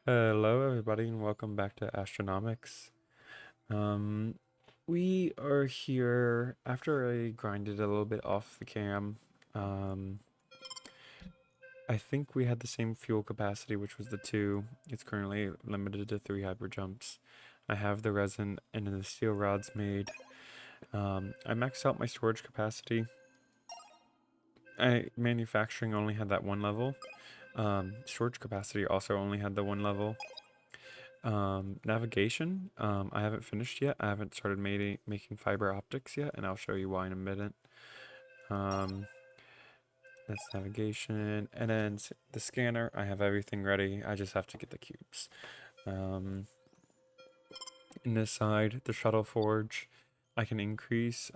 Hello, everybody, and welcome back to Astronomics. Um, we are here after I grinded a little bit off the cam. Um, I think we had the same fuel capacity, which was the 2. It's currently limited to 3 hyper jumps. I have the resin and the steel rods made. I maxed out my storage capacity. Manufacturing only had that 1 level. Storage capacity also only had the 1 level. Navigation, I haven't finished yet. I haven't started making fiber optics yet, and I'll show you why in a minute. Um, that's navigation, and then the scanner, I have everything ready. I just have to get the cubes. In this side, the shuttle forge, I can increase,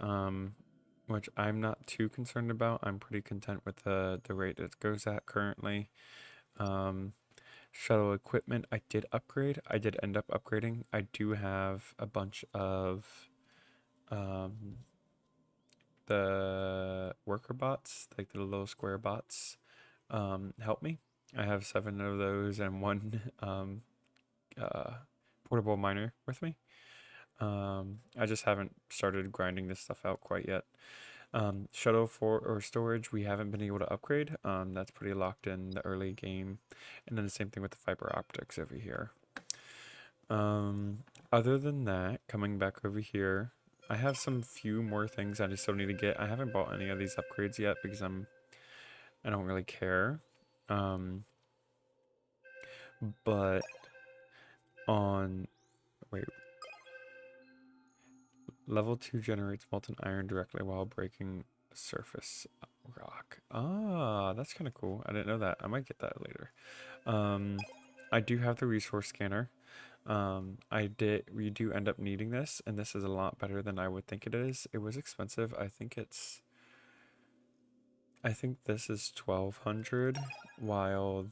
which I'm not too concerned about. I'm pretty content with the rate it goes at currently. Um, Shuttle equipment, I did upgrade. I did end up upgrading. I do have a bunch of um, the worker bots, like the little square bots, help me. I have 7 of those and one uh, portable miner with me. I just haven't started grinding this stuff out quite yet. Shuttle for or storage, we haven't been able to upgrade. That's pretty locked in the early game. And then the same thing with the fiber optics over here. Other than that, coming back over here, I have some few more things I just still need to get. I haven't bought any of these upgrades yet because I don't really care. Um, but on wait, level 2 generates molten iron directly while breaking surface rock. Ah, that's kind of cool. I didn't know that. I might get that later. Um, I do have the resource scanner. We do end up needing this, and this is a lot better than I would think it is. It was expensive. I think this is 1200, while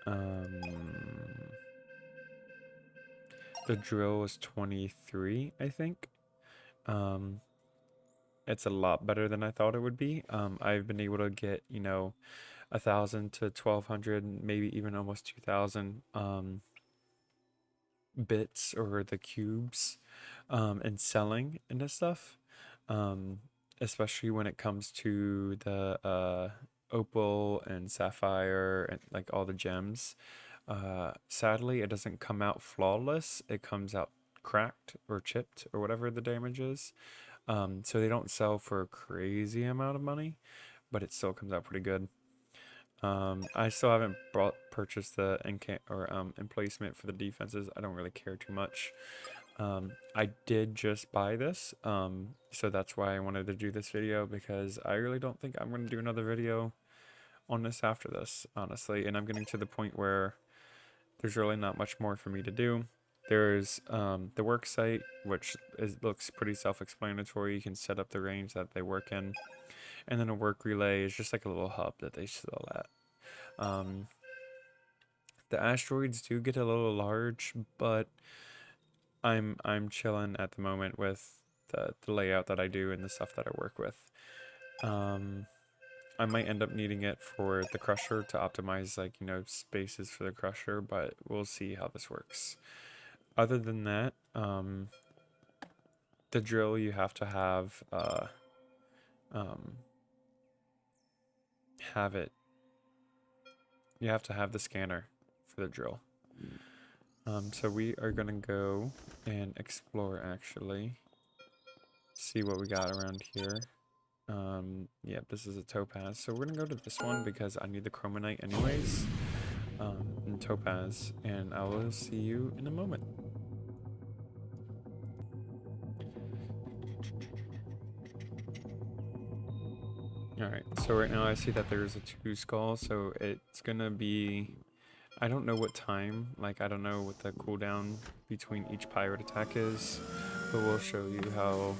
um, the drill is 23, I think. Um, it's a lot better than I thought it would be. I've been able to get, 1,000 to 1,200, maybe even almost 2,000, bits or the cubes and selling into stuff, um, especially when it comes to the opal and sapphire and like all the gems. Sadly, it doesn't come out flawless. It comes out cracked or chipped or whatever the damage is. So they don't sell for a crazy amount of money, but it still comes out pretty good. I still haven't purchased the emplacement for the defenses. I don't really care too much. I did just buy this, so that's why I wanted to do this video, because I really don't think I'm going to do another video on this after this, honestly. And I'm getting to the point where there's really not much more for me to do. There's the work site, which looks pretty self-explanatory. You can set up the range that they work in. And then a work relay is just like a little hub that they sell at. Um, the asteroids do get a little large, but I'm chilling at the moment with the layout that I do and the stuff that I work with. I might end up needing it for the crusher to optimize, like, spaces for the crusher, but we'll see how this works. Other than that, the drill, you have to um, have it. You have to have the scanner for the drill. So we are gonna go and explore, actually. See what we got around here. Yeah, this is a topaz. So we're gonna go to this one because I need the chromonite anyways. And topaz, and I will see you in a moment. Alright, so right now I see that there's a 2 skull, so it's gonna be, I don't know what time, like I don't know what the cooldown between each pirate attack is, but we'll show you how,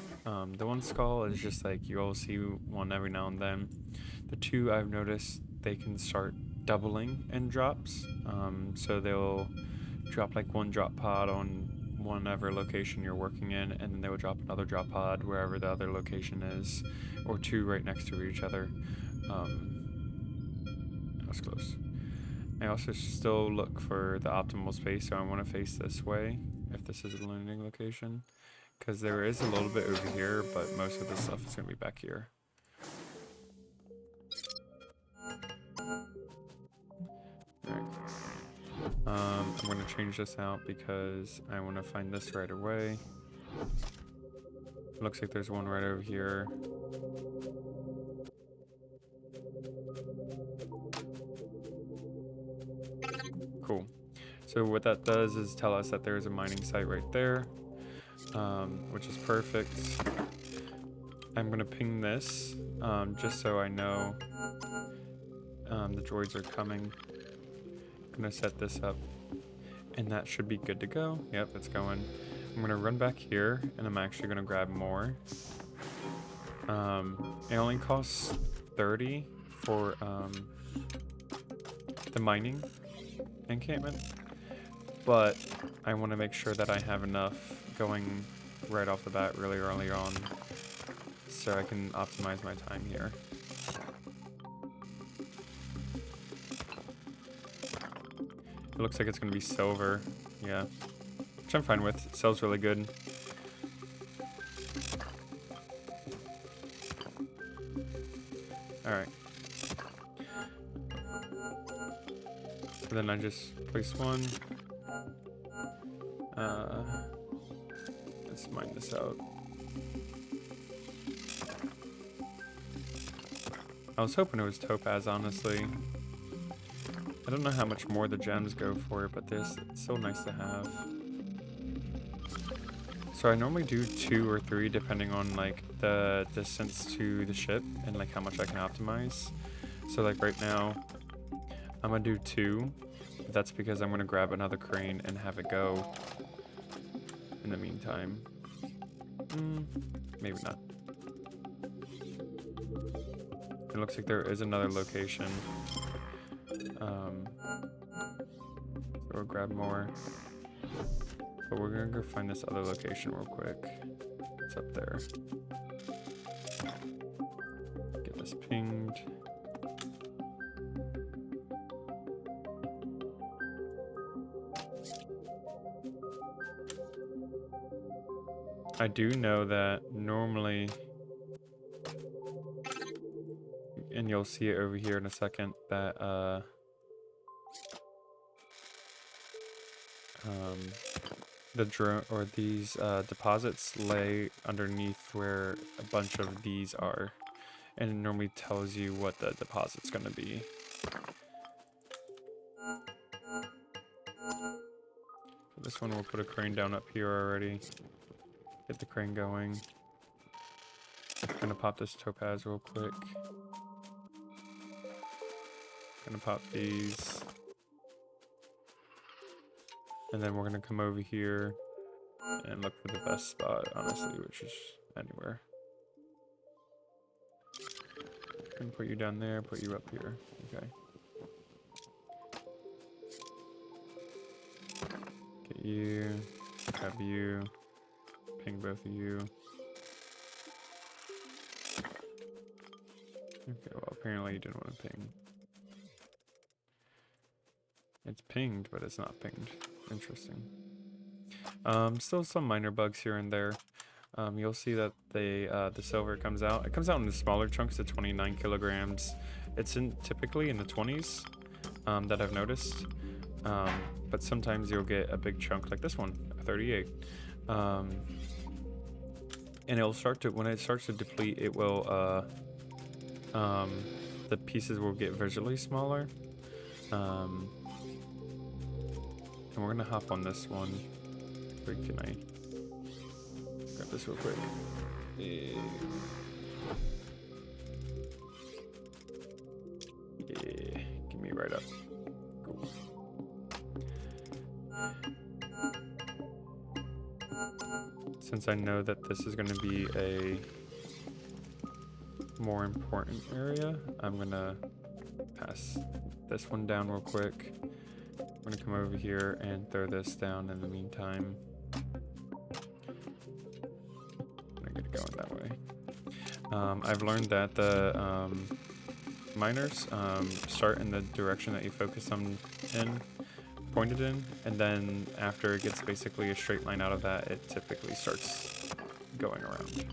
the 1 skull is just like, you'll see one every now and then. The 2, I've noticed they can start doubling in drops, so they'll drop like 1 drop pod on whatever location you're working in, and then they will drop another drop pod wherever the other location is, or 2 right next to each other. That was close. I also still look for the optimal space, so I want to face this way if this is a landing location, because there is a little bit over here, but most of the stuff is going to be back here. Alright. I'm going to change this out because I want to find this right away. It looks like there's one right over here. Cool. So what that does is tell us that there's a mining site right there, which is perfect. I'm going to ping this just so I know the droids are coming. I'm going to set this up, and that should be good to go. Yep, it's going. I'm going to run back here, and I'm actually going to grab more. It only costs 30 for the mining encampment, but I want to make sure that I have enough going right off the bat really early on so I can optimize my time here. It looks like it's going to be silver, yeah, which I'm fine with. It sells really good. Alright. So then I just place one. Let's mine this out. I was hoping it was topaz, honestly. I don't know how much more the gems go for, but it's so nice to have. So I normally do 2 or 3 depending on like the distance to the ship and like how much I can optimize. So like right now, I'm gonna do 2. That's because I'm gonna grab another crane and have it go in the meantime. Maybe not. It looks like there is another location. So we'll grab more. But we're gonna go find this other location real quick. It's up there. Get this pinged. I do know that normally, and you'll see it over here in a second, that the drone or these deposits lay underneath where a bunch of these are, and it normally tells you what the deposit's going to be. For this one, we'll put a crane down up here already. Get the crane going. Gonna pop this topaz real quick. Gonna pop these. And then we're gonna come over here and look for the best spot, honestly, which is anywhere. Gonna put you down there, put you up here. Okay. Get you, grab you, ping both of you. Okay, well apparently you didn't want to ping. It's pinged, but it's not pinged. Interesting. Still some minor bugs here and there. You'll see that the silver comes out. It comes out in the smaller chunks at 29 kilograms. It's typically in the 20s that I've noticed. But sometimes you'll get a big chunk like this one, 38. And it'll start to, when it starts to deplete, it will, the pieces will get visually smaller. And we're gonna hop on this one. Where can I grab this real quick? Yeah, give me right up. Cool. Since I know that this is gonna be a more important area, I'm gonna pass this one down real quick. I'm gonna come over here and throw this down in the meantime. I'm gonna get it going that way. I've learned that the miners start in the direction that you focus them in, pointed in, and then after it gets basically a straight line out of that, it typically starts going around.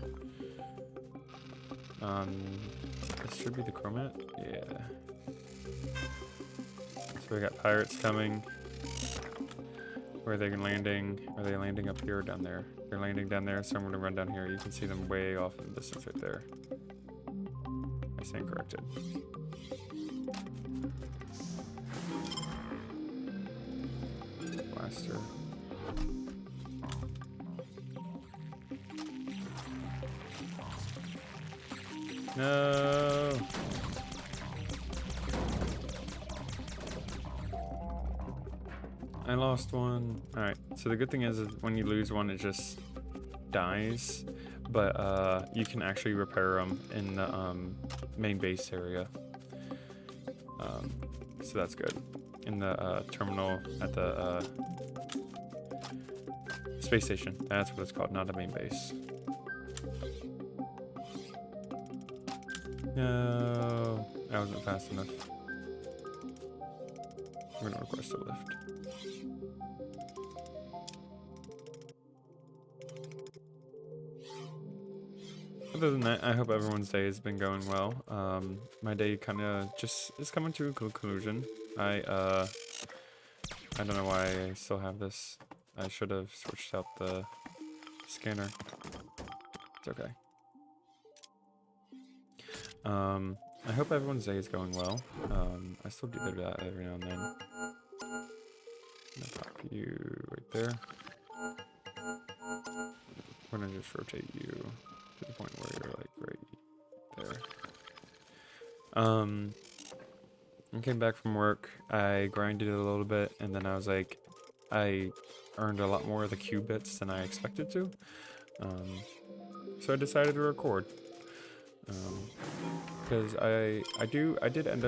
This should be the chromat. Yeah. So we got pirates coming. Where are they landing? Are they landing up here or down there? They're landing down there, so I'm gonna run down here. You can see them way off in the distance right there. I stand corrected. Blaster. No. I lost one. Alright, so the good thing is when you lose one, it just dies. But you can actually repair them in the main base area. So that's good. In the terminal at the space station. That's what it's called, not a main base. No, that wasn't fast enough. I'm gonna request a lift. Other than that, I hope everyone's day has been going well. My day kind of just is coming to a conclusion. I don't know why I still have this. I should have switched out the scanner. It's okay. I hope everyone's day is going well. I still do that every now and then. I'm gonna pop you right there. I'm gonna just rotate you to the point where you're like right there. I came back from work. I grinded a little bit, and then I was like, I earned a lot more of the Q bits than I expected to. So I decided to record. Because I do end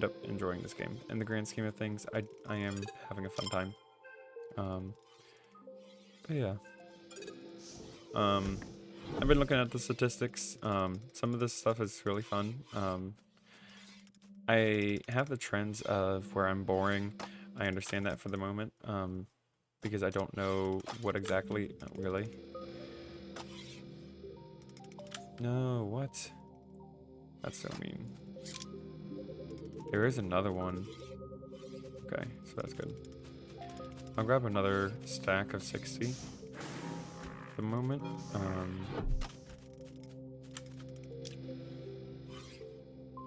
up enjoying this game. In the grand scheme of things, I am having a fun time. But yeah. I've been looking at the statistics. Some of this stuff is really fun. I have the trends of where I'm boring. I understand that for the moment. Because I don't know what exactly. Not really. No, what? That's so mean. There is another one. Okay, so that's good. I'll grab another stack of 60 at the moment.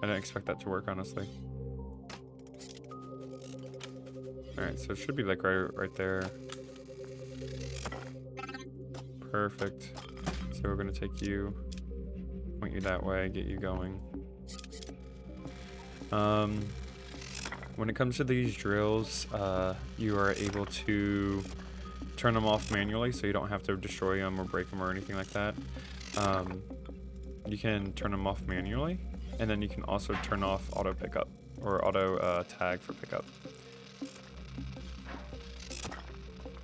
I didn't expect that to work, honestly. Alright, so it should be like right there. Perfect. So we're gonna take you, point you that way, get you going. When it comes to these drills, you are able to turn them off manually, so you don't have to destroy them or break them or anything like that. You can turn them off manually, and then you can also turn off auto pickup or auto tag for pickup,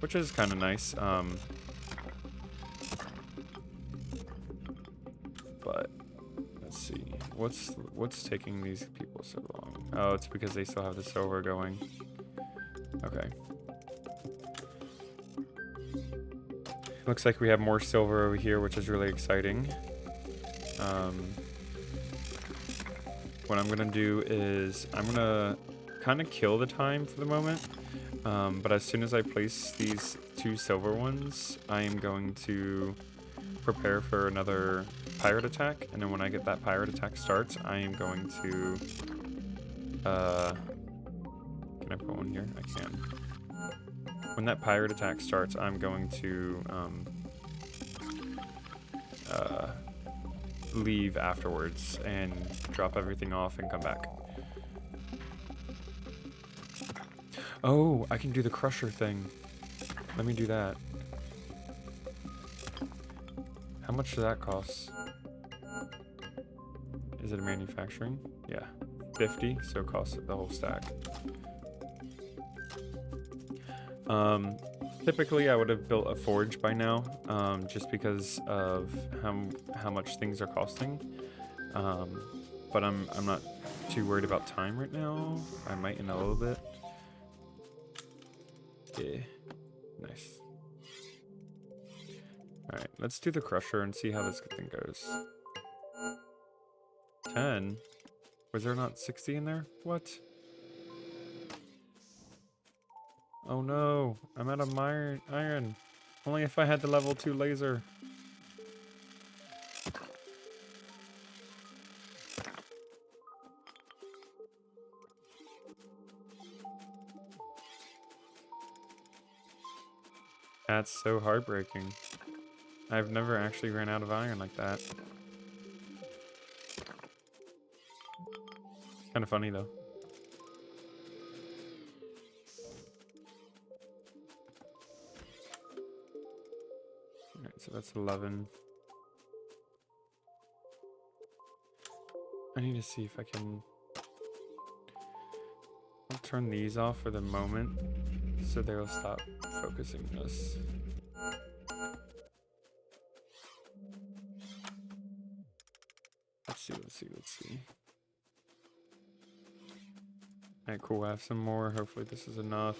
which is kind of nice. But let's see, what's taking these people so long? Oh, it's because they still have the silver going. Okay. Looks like we have more silver over here, which is really exciting. What I'm gonna do is I'm gonna kind of kill the time for the moment. But as soon as I place these 2 silver ones, I am going to prepare for another pirate attack, and then when I get that pirate attack starts, I am going to can I put one here? I can. When that pirate attack starts, I'm going to leave afterwards and drop everything off and come back. Oh, I can do the crusher thing. Let me do that. How much does that cost? Is it a manufacturing? Yeah, 50, so it costs the whole stack. Typically I would have built a forge by now, just because of how much things are costing. but I'm not too worried about time right now. I might in a little bit. Yeah, nice. All right, let's do the crusher and see how this thing goes. 10. Was there not 60 in there? What? Oh no, I'm out of iron. Only if I had the level 2 laser. That's so heartbreaking. I've never actually ran out of iron like that. Kind of funny though. Alright, so that's 11. I need to see if I can... I'll turn these off for the moment so they'll stop focusing us. Let's see. Alright, cool, I have some more. Hopefully this is enough.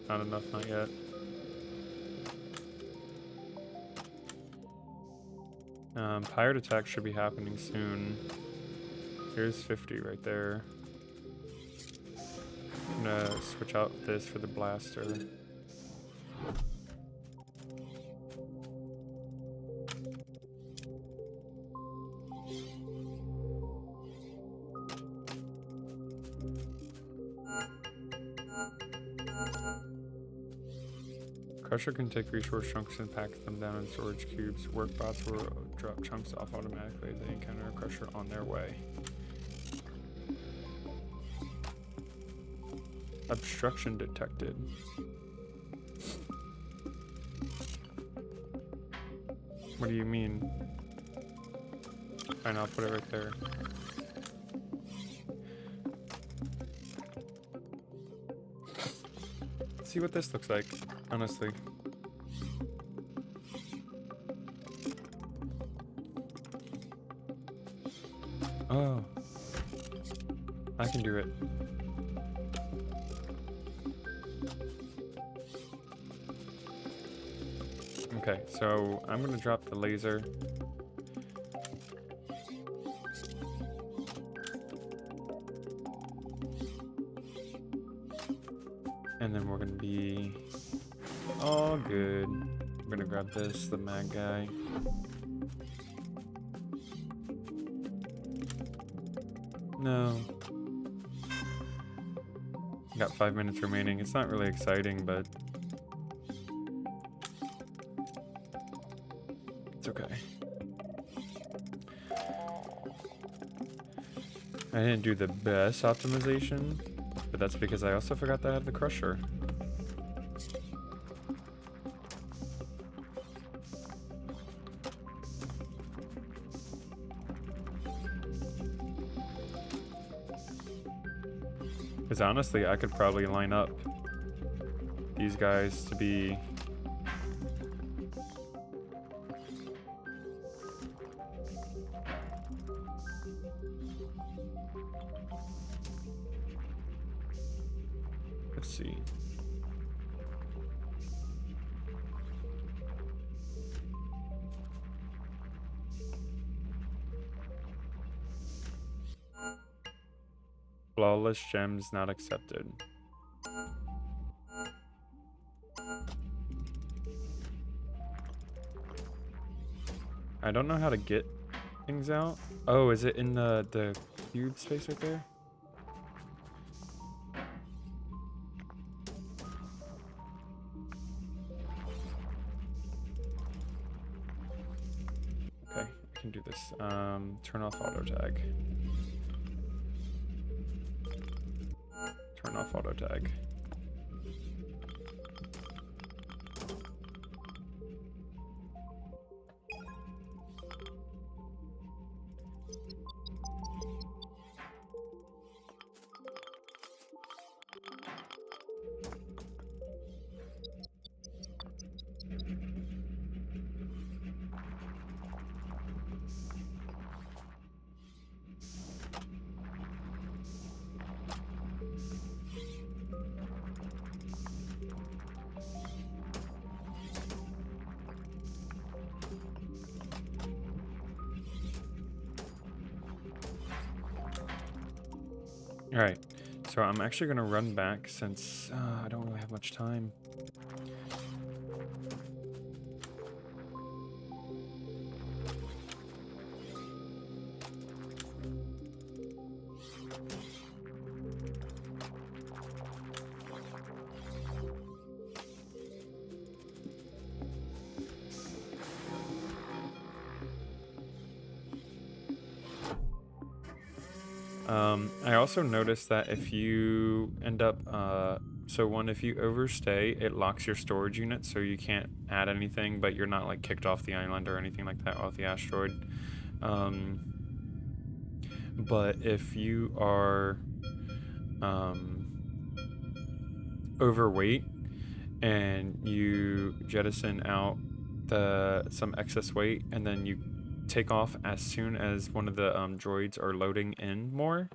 Not enough, not yet. Pirate attack should be happening soon. Here's 50 right there. I'm gonna switch out this for the blaster. Crusher can take resource chunks and pack them down in storage cubes. Work bots will drop chunks off automatically as they encounter a crusher on their way. Obstruction detected. What do you mean? Fine, I'll put it right there. Let's see what this looks like, honestly. Oh. I can do it. Okay, so I'm gonna drop the laser. And then we're gonna be all good. I'm gonna grab this, the mag guy. No. Got 5 minutes remaining. It's not really exciting, but it's okay. I didn't do the best optimization, but that's because I also forgot that I have the crusher. Because honestly, I could probably line up these guys to be... Let's see. Flawless gems not accepted. I don't know how to get things out. Oh, is it in the cube space right there? Okay, I can do this. Turn off auto tag. Turn off auto tag. All right, so I'm actually gonna run back since I don't really have much time. I also noticed that if you end up, if you overstay, it locks your storage unit, so you can't add anything, but you're not like kicked off the island or anything like that off the asteroid. Um, but if you are overweight and you jettison out some excess weight, and then you take off as soon as one of the droids are loading in more,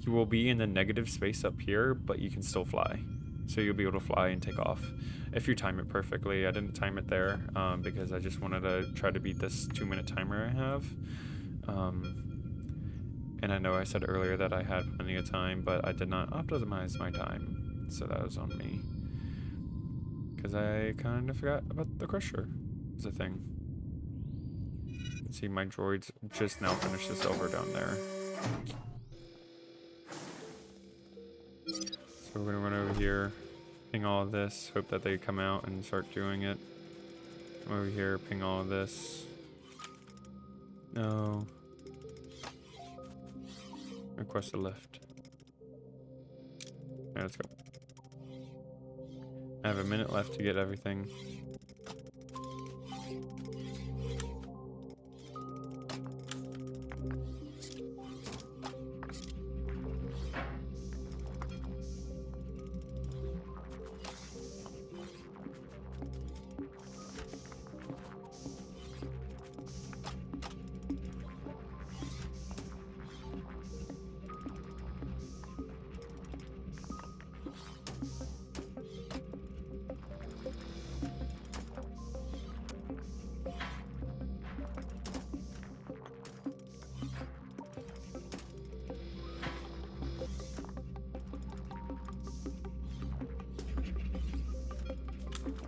you will be in the negative space up here, but you can still fly. So you'll be able to fly and take off if you time it perfectly. I didn't time it there because I just wanted to try to beat this 2-minute timer I have. And I know I said earlier that I had plenty of time, but I did not optimize my time. So that was on me. Because I kind of forgot about the crusher as a thing. You can see my droids just now finished the silver down there. So we're going to run over here, ping all of this, hope that they come out and start doing it. Come over here, ping all of this. No. Request a lift. Alright, let's go. I have a minute left to get everything.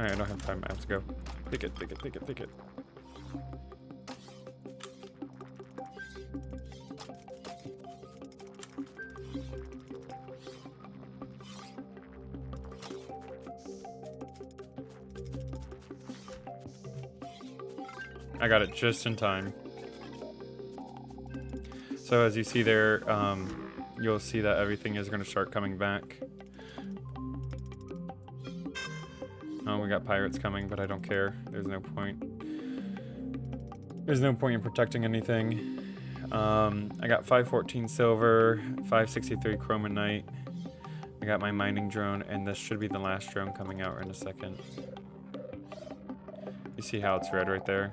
Alright, I don't have time. I have to go. Pick it, pick it, pick it, pick it. I got it just in time. So as you see there, you'll see that everything is going to start coming back. Oh, we got pirates coming, but I don't care. There's no point. There's no point in protecting anything. I got 514 silver, 563 chromonite. I got my mining drone, and this should be the last drone coming out in a second. You see how it's red right there?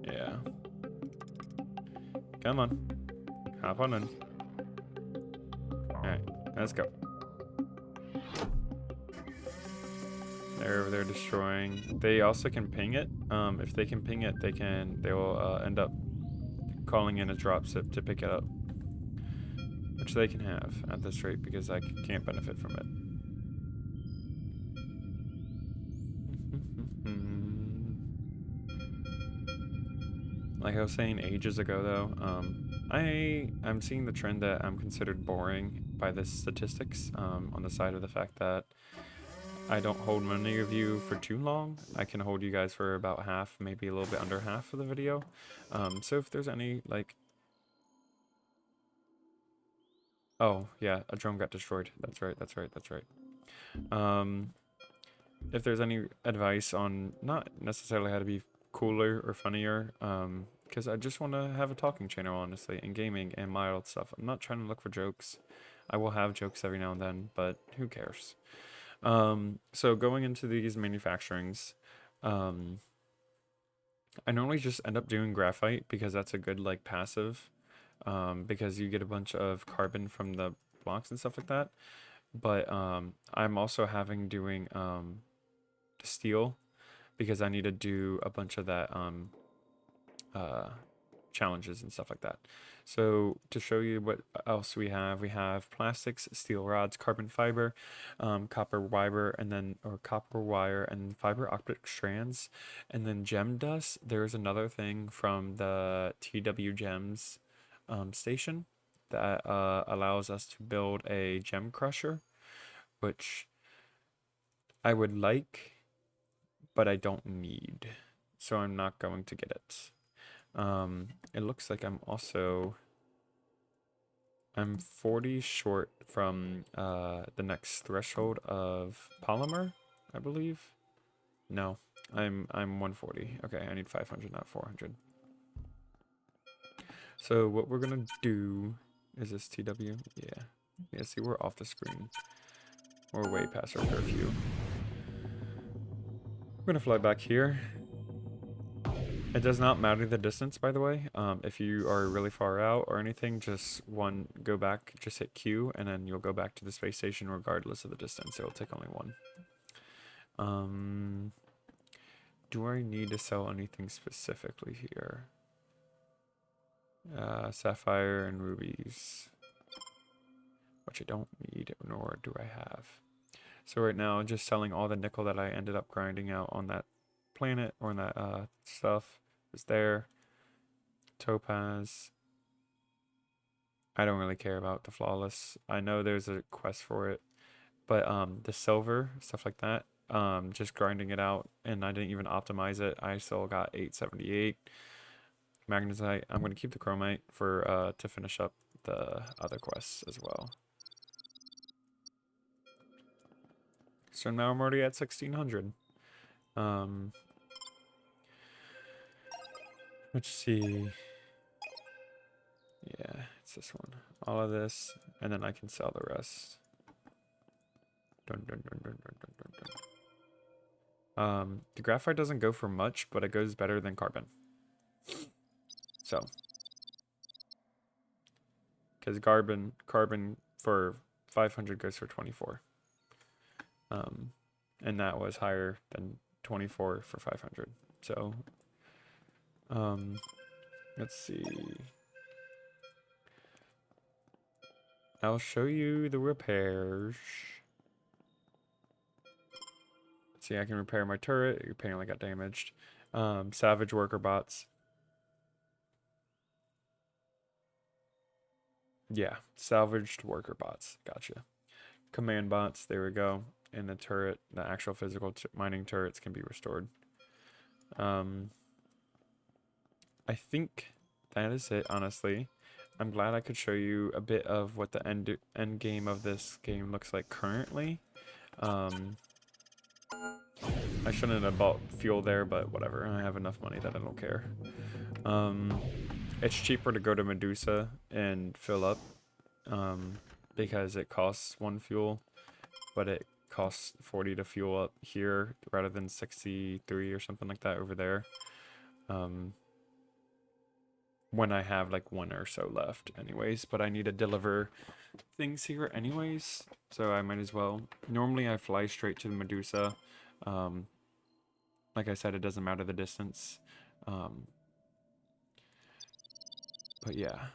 Yeah. Come on. Hop on in. Alright, let's go. They're over there destroying. They also can ping it. If they can ping it, they will end up calling in a dropship to pick it up. Which they can have at this rate because I can't benefit from it. Like I was saying ages ago though, I'm seeing the trend that I'm considered boring by the statistics on the side of the fact that I don't hold many of you for too long. I can hold you guys for about half, maybe a little bit under half of the video. So if there's any like... Oh, yeah, a drone got destroyed. That's right, that's right, that's right. If there's any advice on not necessarily how to be cooler or funnier, because I just want to have a talking channel, honestly, in gaming and mild stuff. I'm not trying to look for jokes. I will have jokes every now and then, but who cares? So going into these manufacturings, I normally just end up doing graphite because that's a good like passive, because you get a bunch of carbon from the blocks and stuff like that. But I'm also doing steel because I need to do a bunch of that challenges and stuff like that. So to show you what else we have plastics, steel rods, carbon fiber, copper wire, and then or copper wire and fiber optic strands, and then gem dust. There's another thing from the TW Gems station that allows us to build a gem crusher, which I would like, but I don't need, so I'm not going to get it. It looks like I'm 40 short from the next threshold of polymer, I believe. No, I'm 140. Okay, I need 500, not 400. So what we're gonna do is this TW. Yeah. Yeah, see, we're off the screen. We're way past our curfew. We're gonna fly back here. It does not matter the distance, by the way. If you are really far out or anything, just go back, just hit Q, and then you'll go back to the space station regardless of the distance. It'll take only one. Do I need to sell anything specifically here? Sapphire and rubies, which I don't need, nor do I have. So right now, just selling all the nickel that I ended up grinding out on that planet or on that stuff is there. Topaz. I don't really care about the flawless. I know there's a quest for it, but the silver stuff like that, just grinding it out, and I didn't even optimize it. I still got 878 magnesite. I'm gonna keep the chromite for to finish up the other quests as well. So now I'm already at 1600. Let's see. Yeah, it's this one. All of this, and then I can sell the rest. Dun, dun, dun, dun, dun, dun, dun, dun. The graphite doesn't go for much, but it goes better than carbon. So, because carbon for 500 goes for 24. And that was higher than 24 for 500. So, let's see. I'll show you the repairs. See, I can repair my turret. It apparently got damaged. Savage worker bots. Yeah, salvaged worker bots. Gotcha. Command bots. There we go. And the turret, the actual physical mining turrets can be restored. I think that is it, honestly. I'm glad I could show you a bit of what the end game of this game looks like currently. I shouldn't have bought fuel there, but whatever. I have enough money that I don't care. It's cheaper to go to Medusa and fill up because it costs 1 fuel, but it costs 40 to fuel up here rather than 63 or something like that over there. When I have like 1 or so left anyways, but I need to deliver things here anyways, so I might as well. Normally I fly straight to the Medusa. Like I said, it doesn't matter the distance. But yeah,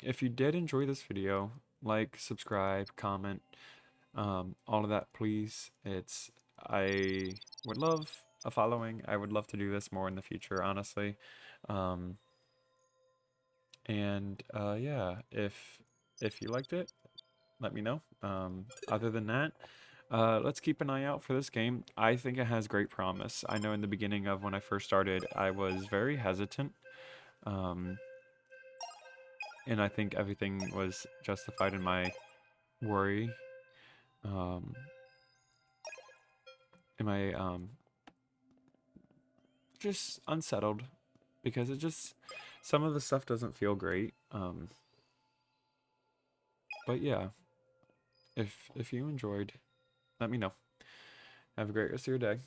if you did enjoy this video, like, subscribe, comment, all of that, please. I would love a following. I would love to do this more in the future, honestly. Yeah, if you liked it, let me know. Other than that, let's keep an eye out for this game. I think it has great promise. I know in the beginning of when I first started, I was very hesitant. And I think everything was justified in my worry. In my just unsettled because some of the stuff doesn't feel great. But yeah, if you enjoyed, let me know. Have a great rest of your day.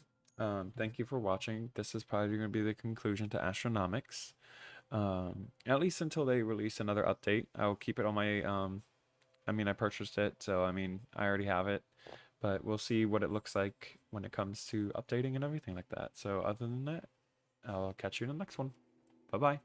Thank you for watching. This is probably going to be the conclusion to Astronomics. At least until they release another update. I'll keep it on my, I mean, I purchased it, so I mean, I already have it. But we'll see what it looks like when it comes to updating and everything like that. So other than that, I'll catch you in the next one. Bye-bye.